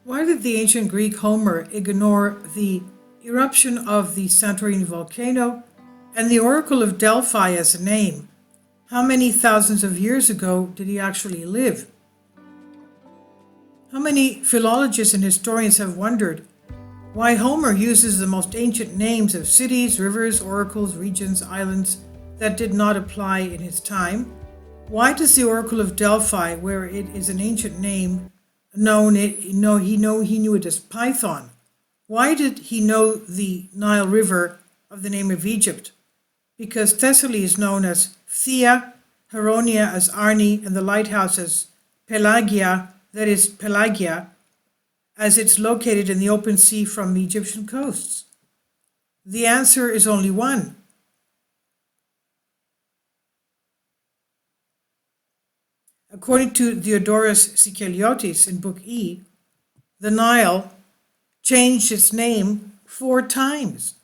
Why did the ancient Greek Homer ignore the eruption of the Santorini volcano and the Oracle of Delphi as a name? How many thousands of years ago did he actually live? How many philologists and historians have wondered why Homer uses the most ancient names of cities, rivers, oracles, regions, islands that did not apply in his time? Why does the Oracle of Delphi, where it is an ancient name, he knew it as Python? Why did he know the Nile River of the name of Egypt? Because Thessaly is known as Thea, Heronia as Arni, and the Lighthouse as Pelagia, that is Pelagia, as it's located in the open sea from the Egyptian coasts. The answer is only one. According to Diodorus Sikeliotis in Book E, the Nile changed its name 4 times.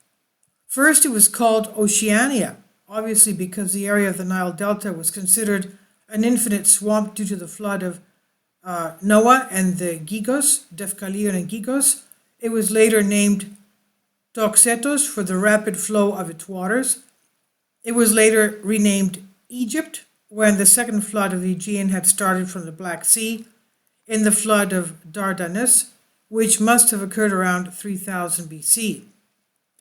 First, it was called Oceania, obviously because the area of the Nile Delta was considered an infinite swamp due to the flood of Noah and the Gigos, Defkalion and Gigos. It was later named Toxetos for the rapid flow of its waters. It was later renamed Egypt when the second flood of the Aegean had started from the Black Sea in the flood of Dardanus, which must have occurred around 3000 BC.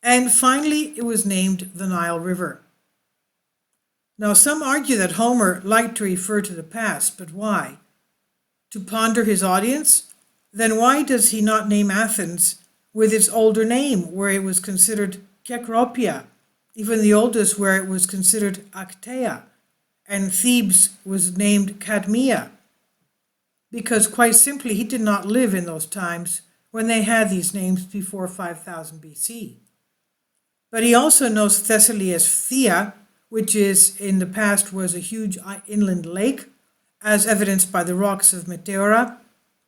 And finally, it was named the Nile River. Now, some argue that Homer liked to refer to the past, but why? To ponder his audience? Then why does he not name Athens with its older name, where it was considered Kekropia, even the oldest where it was considered Actea, and Thebes was named Cadmea? Because quite simply, he did not live in those times when they had these names before 5000 BC. But he also knows Thessaly as Thea, which is in the past was a huge inland lake, as evidenced by the rocks of Meteora,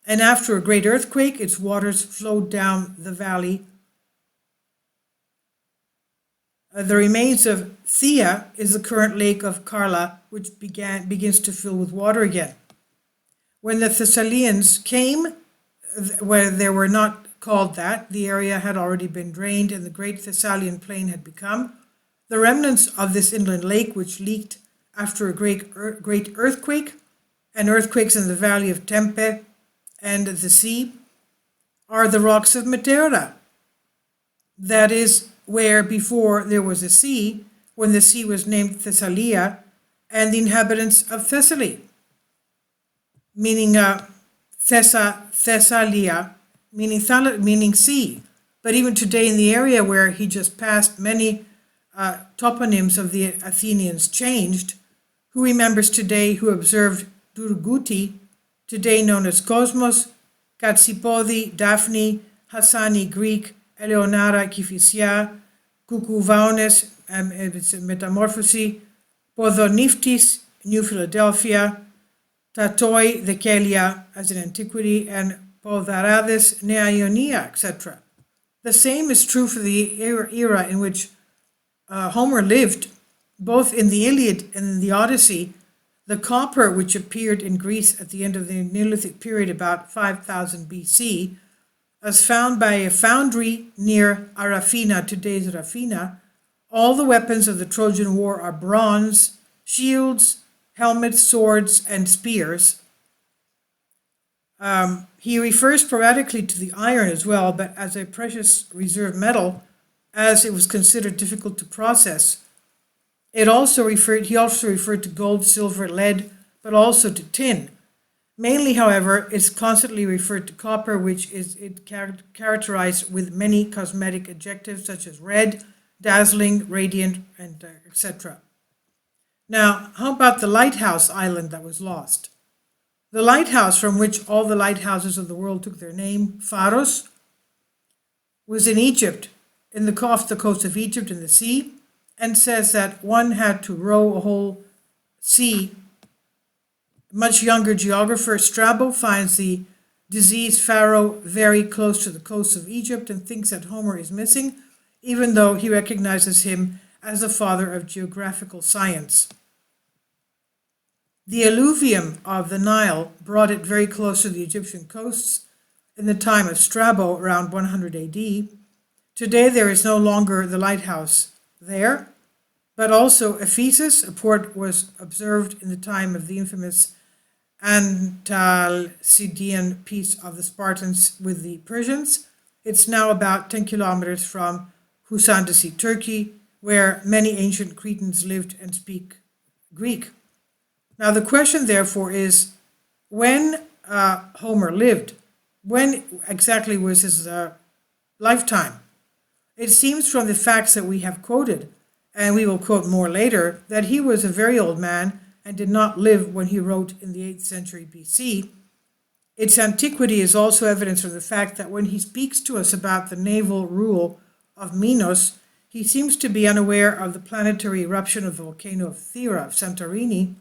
and after a great earthquake, its waters flowed down the valley. The remains of Thea is the current lake of Karla, which begins to fill with water again. When the Thessalians came, where they were not called that, the area had already been drained and the great Thessalian plain had become the remnants of this inland lake, which leaked after a great earthquake, and earthquakes in the valley of Tempe and the sea, are the rocks of Meteora. That is where before there was a sea, when the sea was named Thessalia, and the inhabitants of Thessaly, meaning Thessalia, meaning sea. But even today in the area where he just passed, many toponyms of the Athenians changed. Who remembers today who observed Durguti, today known as Cosmos, Katsipodi, Daphne, Hassani Greek, Eleonara Kifisia, Kukuvaones, it's a metamorphosis, Podoniftis, New Philadelphia, Tatoi, the Kelia as in antiquity, and Podarades, Nea Ionia, etc. The same is true for the era in which Homer lived, both in the Iliad and in the Odyssey. The copper, which appeared in Greece at the end of the Neolithic period about 5000 BC, was found by a foundry near Arafina, today's Rafina. All the weapons of the Trojan War are bronze, shields, helmets, swords, and spears. He refers sporadically to the iron as well, but as a precious reserve metal, as it was considered difficult to process. He also referred to gold, silver, lead, but also to tin. Mainly, however, it's constantly referred to copper, which is characterized with many cosmetic adjectives such as red, dazzling, radiant, and etc. Now, how about the lighthouse island that was lost? The lighthouse from which all the lighthouses of the world took their name, Pharos, was in Egypt, off the coast of Egypt in the sea, and says that one had to row a whole sea. Much younger geographer Strabo finds the diseased pharaoh very close to the coast of Egypt and thinks that Homer is missing, even though he recognizes him as the father of geographical science. The alluvium of the Nile brought it very close to the Egyptian coasts, in the time of Strabo around 100 AD. Today there is no longer the lighthouse there, but also Ephesus, a port, was observed in the time of the infamous Antalcidian peace of the Spartans with the Persians. It's now about 10 kilometers from Husandasi, Turkey, where many ancient Cretans lived and speak Greek. Now the question therefore is, when Homer lived, when exactly was his lifetime? It seems from the facts that we have quoted, and we will quote more later, that he was a very old man and did not live when he wrote in the 8th century BC. Its antiquity is also evidence from the fact that when he speaks to us about the naval rule of Minos, he seems to be unaware of the planetary eruption of the volcano of Thera of Santorini,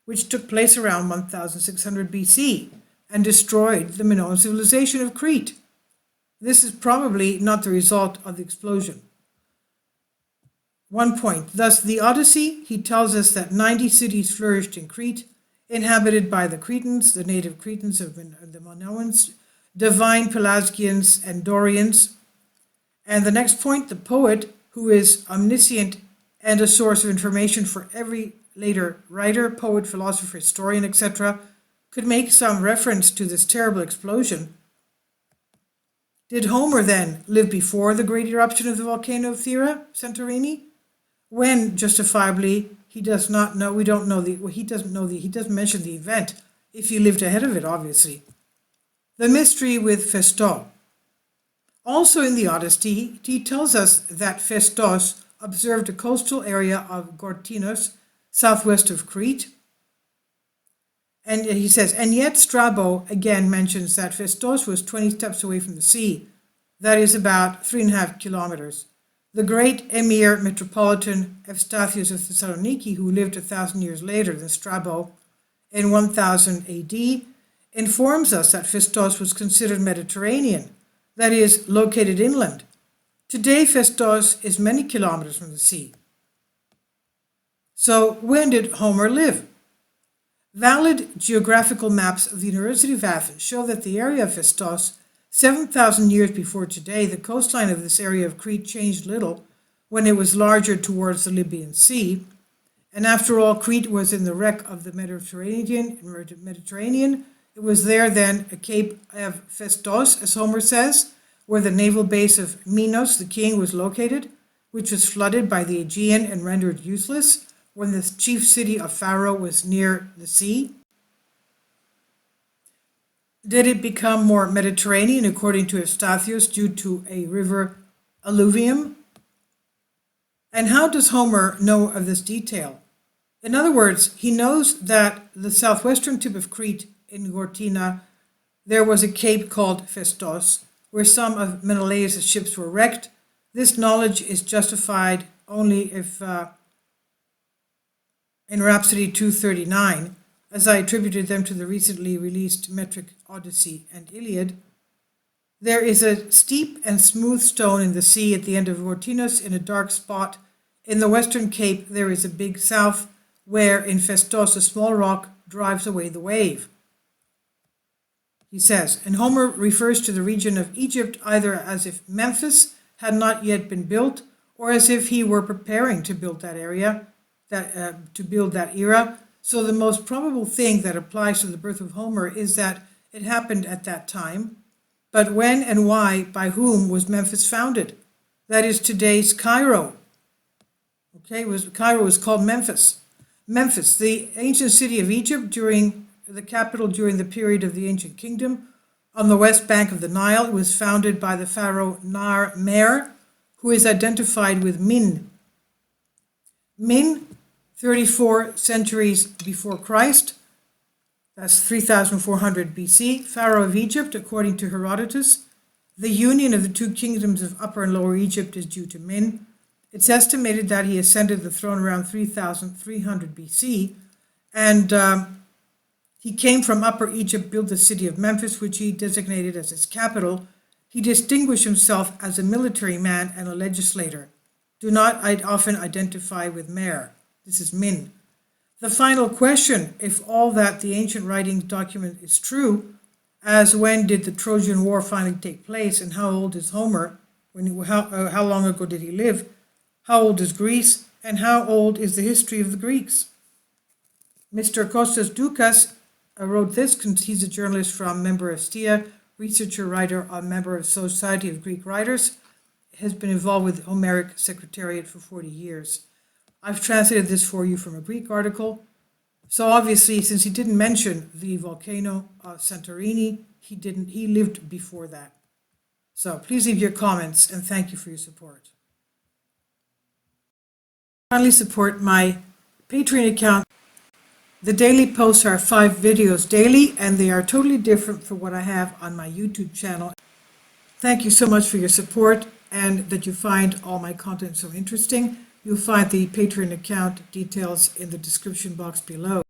which took place around 1600 BC and destroyed the Minoan civilization of Crete. This is probably not the result of the explosion. One point, thus the Odyssey, he tells us that 90 cities flourished in Crete, inhabited by the Cretans, the native Cretans of the Minoans, divine Pelasgians and Dorians. And the next point, the poet, who is omniscient and a source of information for every later writer, poet, philosopher, historian, etc., could make some reference to this terrible explosion. Did Homer then live before the great eruption of the volcano of Thera, Santorini? When justifiably he does not know, he doesn't mention the event, if he lived ahead of it, obviously. The mystery with Festos. Also in the Odyssey, he tells us that Festos observed a coastal area of Gortinos, southwest of Crete. And he says, and yet Strabo again mentions that Festos was 20 steps away from the sea. That is about 3.5 kilometers. The great emir metropolitan Eustathius of Thessaloniki, who lived 1,000 years later than Strabo in 1000 AD, informs us that Festos was considered Mediterranean, that is, located inland. Today, Festos is many kilometers from the sea. So, when did Homer live? Valid geographical maps of the University of Athens show that the area of Festos, 7,000 years before today, the coastline of this area of Crete changed little when it was larger towards the Libyan Sea. And after all, Crete was in the wreck of the Mediterranean. It was there then, a Cape of Festos, as Homer says, where the naval base of Minos, the king, was located, which was flooded by the Aegean and rendered useless when the chief city of Pharaoh was near the sea. Did it become more Mediterranean, according to Eustathius, due to a river alluvium? And how does Homer know of this detail? In other words, he knows that the southwestern tip of Crete in Gortina, there was a cape called Festos, where some of Menelaus' ships were wrecked. This knowledge is justified only if, in Rhapsody 239, as I attributed them to the recently released metric Odyssey and Iliad, there is a steep and smooth stone in the sea at the end of Gortinos in a dark spot. In the western cape there is a big south, where in Festos a small rock drives away the wave. He says, and Homer refers to the region of Egypt either as if Memphis had not yet been built, or as if he were preparing to build that area, to build that era. So the most probable thing that applies to the birth of Homer is that it happened at that time. But when and why, by whom was Memphis founded? That is today's Cairo. Cairo was called Memphis. Memphis, the ancient city of Egypt, the capital during the period of the ancient kingdom, on the west bank of the Nile, was founded by the pharaoh Nar-Mer, who is identified with Min. Min, 34 centuries before Christ, that's 3400 BC, pharaoh of Egypt, according to Herodotus. The union of the two kingdoms of Upper and Lower Egypt is due to Min. It's estimated that he ascended the throne around 3300 BC, and he came from Upper Egypt, built the city of Memphis, which he designated as his capital. He distinguished himself as a military man and a legislator. Do not often identify with Mer. This is Min. The final question, if all that the ancient writings document is true, as when did the Trojan War finally take place, and how old is Homer? How long ago did he live? How old is Greece? And how old is the history of the Greeks? Mr. Kostas Doukas wrote this because he's a journalist from Member of STIA, researcher, writer, a member of Society of Greek Writers, has been involved with Homeric Secretariat for 40 years. I've translated this for you from a Greek article. So obviously, since he didn't mention the volcano of Santorini, he lived before that. So please leave your comments, and thank you for your support. Finally, support my Patreon account. The daily posts are 5 videos daily, and they are totally different from what I have on my YouTube channel. Thank you so much for your support and that you find all my content so interesting. You'll find the Patreon account details in the description box below.